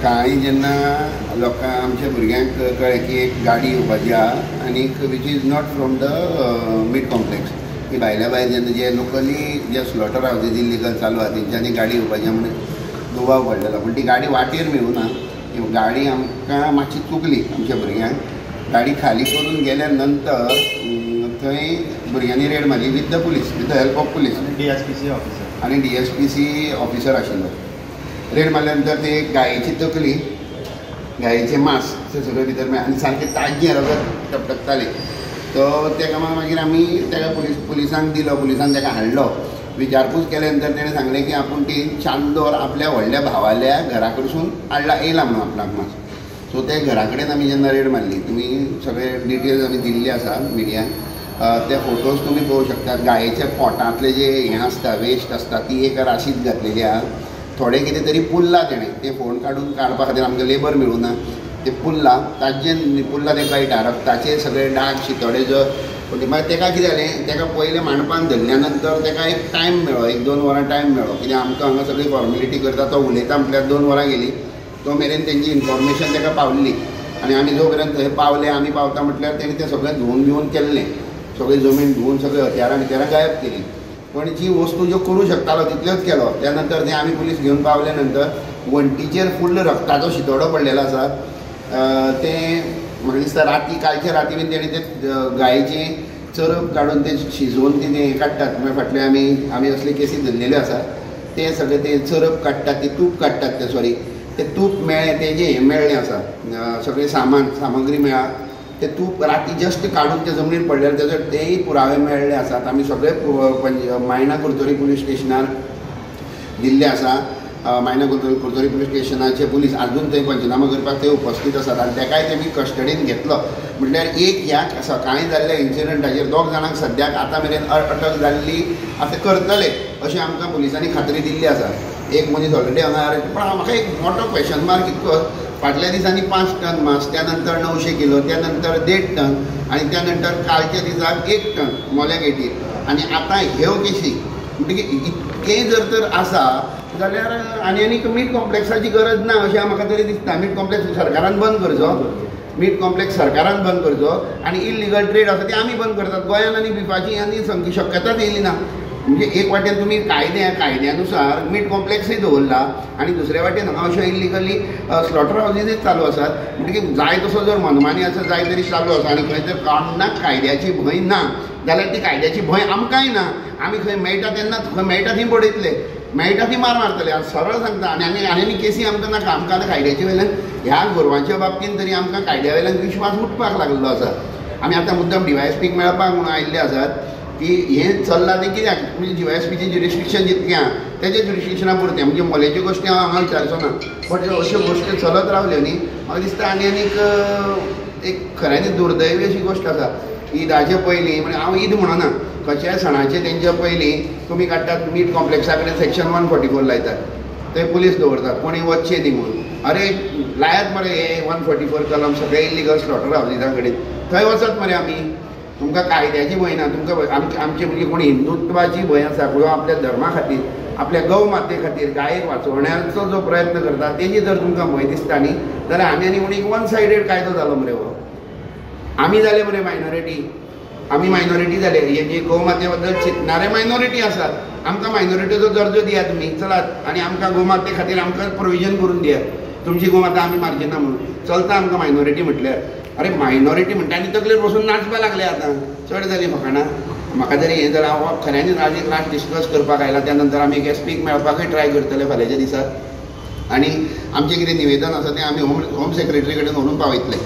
सकाळीं जेन्ना आमच्या भुरग्यांक कळ्ळें की एक गाडी येवपाची आहा आनी which is not from the meat complex, की भायल्या भायर जेन्ना जे लोकली जे स्लॉटर हावजीस इल्लीगल चालू आहा तेंच्यांनी गाडी येवपाची म्हणून दुबाव पडलेलो, पूण ती गाडी वाटेर मेळूना. गाडी आमकां मातशी चुकली आमच्या भुरग्यांक. गाडी खाली करून गेल्या नंतर थंय भुरग्यांनी रेड मारली with the police, with the help of police आनी DSPC ऑफिसर आशिल्लो. रेड मारल्या नंतर ते गायेची तकली, गायेचें मांस तें सगळें भितर मेळ्ळें आनी सारकें ताज्जें रगत टपटकतालें. तो तेका मागीर आमी तेका पुलिसांक दिलो, पुलिसान तेका हाडलो. विचारपूस केले नंतर तेणें सांगलें की आपूण ती चांदोर आपल्या व्हडल्या भावाल्या घरा कडसून हाडला येयला म्हणून आपणाक मांस. सो ते घरा कडेन आमी जेन्ना रेड मारली, तुमी सगळे डिटेल्स आमी दिल्ले आसा मिडियाक, ते फोटोज तुमी पळोवंक शकतात. गायेच्या पोटांतले जे हें आसता, वेस्ट आसता, ती एक राशीद घातलेली आहा. थोडे कितें तरी पुल्ला तेणें ते फोन काडपा खातीर आमकां लेबर मेळूना, ते पुल्ला ताजें पुल्ला ते कळटा, रक्ताचे सगळे डाग शितोडे जो. मागीर तेका कितें जालें, तेका पयलें मांडपान धरल्या नंतर तेका एक टायम मेळ्ळो, 1-2 वरां टायम मेळ्ळो, कित्याक आमकां हांगा सगळी फॉर्मेलिटी करता तो उलयता म्हटल्यार 2 वरां गेली. तो मेरेन तेंची इन्फॉर्मेशन तेका पावल्ली आनी आमी जो पर्यंत थंय पावले, आमी पावता म्हटल्यार तेणी तें सगळें धुवन बिवन केल्लें, सगळी जमीन धुवन सगळी हत्यारां गायब केली. पण जी वस्तू ज्यो करूं शकतालो तितल्योच केलो. त्या नंतर ते आमी पुलीस घेवन पावल्या नंतर वण्टीचेर फुल्ल रक्ताचो शितोडो पडलेलो आसा. ते म्हाका दिसता कालच्या राती बीन तेणी ते गायेचें चरप काडून ते शिजोवन ते काडटात. मागीर फाटले आमी असले केसी धरलेल्यो आसा. ते सगळे ते चरप काडटात, ते तूप काडटात, ते तूप मेळ्ळें, ते जे हें मेळ्ळें आसा, सगळें सामग्री मेळ्ळा. ते तूप राती जस्ट काडून ते जमनीर पडलेले, तेजो तेय पुरावे मेळ्ळे आसात. आमी सगळे मायना कुर्तोरी पुलीस स्टेशनार दिल्ले आसा. मायना कुर्तोरी पुलीस स्टेशनाचे पुलीस आजून थंय पंचनामा करपाक ते उपस्थित आसात आनी तेकाय तेमी कस्टडीन घेतलो. म्हटल्यार एक ह्या सकाळीं जाल्ल्या इन्सिडंटाचेर 2 जाणांक सद्याक आतां मेरेन अटक जाल्ली अशें करतले अशें आमकां पुलिसांनी खात्री दिल्ली आसा. एक मनीस ऑलरेडी हांगा पण म्हाका एक मोठो क्वेश्चन मार्क इतकोच, फाटल्या दिसांनी 5 टन मांस, त्या नंतर 900 किलो, त्या नंतर 1.5 टन आनी त्या नंतर कालच्या दिसाक 1 टन मोल्या गेटीर. आनी आतां ह्यो केसी म्हणटकीर इतकें जर तर आसा जाल्यार आनी मीट कॉम्प्लेक्साची गरज ना अशें म्हाका तरी दिसता. मीट कॉम्प्लेक्स सरकारान बंद करचो, मीट कॉम्प्लेक्स सरकारान बंद करचो आनी इल्लीगल ट्रेड आसा ती आमी बंद करतात. गोंयांत आनी बिफाची आनी शक्यताच येयली ना. म्हणजे एक वाटेन तुमी कायद्यानुसार मीट कॉम्प्लेक्सूय दवरला आनी दुसऱ्या वाटेन हांगा अश्यो इल्लीगली स्लॉटर हावजीस चालू आसात. म्हणटकीर जाय तसो जर मनमानी आसा, जाय तरी चालू आसा आनी खंय जर कोणाक कायद्याची भंय ना जाल्यार ती कायद्याची भंय आमकांय ना. आमी खंय मेळटा तेन्ना खंय मेळटा थंय पडयतले, मेळटा ती मारतले. सरळ सांगता. आनी केसी आमकां नाका. आमकां आतां कायद्याच्या वयल्यान ह्या गोरवांच्या बाबतींत तरी आमकां कायद्या वयल्यान विश्वास उठपाक लागलेलो आसा. आमी आतां मुद्दम DYSPक मेळपाक म्हणून आयिल्ले आसात की हें चल्लां तें कित्याक, म्हणजे DYSPचें ज्युरिस्डिक्शन जितकें आहा तेजे ज्युरिस्डिक्शना पुरतें. म्हणजे मोलेच्यो गोश्टी हांव हांगा विचारचो ना, बट अश्यो गोश्टी चलत रावल्यो न्ही, म्हाका दिसता आनीक एक खऱ्यांनी दुर्दैवी अशी गोश्ट आसा. ईदाचे पयलीं, म्हणजे हांव ईद म्हणना, खंयच्याय सणाचे तेंच्या पयलीं तुमी काडटात मीट कॉम्प्लेक्सा कडेन सेक्शन 144 लायतात, थंय पुलीस दवरतात कोणी वचचें न्ही म्हणून. अरे लायात मरे हे 144 कलम सगळे इल्लीगल स्लॉटर हावजीसा कडेन, थंय वचत मरे आमी. तुमकां कायद्याची भंय ना, तुमकां आमचे म्हणजे कोणी हिंदुत्वाची भंय आसा, किंवा आपल्या धर्मा खातीर, आपल्या गौ माते खातीर, गायेक वाचोवण्याचो जो प्रयत्न करता तेजी जर तुमकां भंय दिसता न्ही जाल्यार आमी आनी कोणी 1 सायडेड कायदो जालो मरे हो. आमी जाले मरे मायनॉरिटी, आमी मायनॉरिटी जाले. हे जे गौ माते बद्दल चिंतणारे मायनॉरिटी आसात, आमकां मायनॉरिटीचो दर्जो दिया तुमी चलात, आनी आमकां गौ माते खातीर आमकां प्रोविजन करून दियात. तुमची गौ माता आमी मारची ना म्हणून चलता आमकां मायनॉरिटी म्हटल्यार. अरे मायनॉरिटी म्हणटा आनी तकलेर बसून नाचपा लागले आतां, चड जाली फकाणां. म्हाका तरी हें जर हांव खऱ्यांनीच आज एक लास्ट डिस्कस करपाक आयला, त्या नंतर आमी एक SPक मेळपाकूय ट्राय करतले फाल्यांच्या दिसाक. आनी आमचें कितें निवेदन आसा तें आमी होम सेक्रेटरी कडेन व्हरून पावयतले.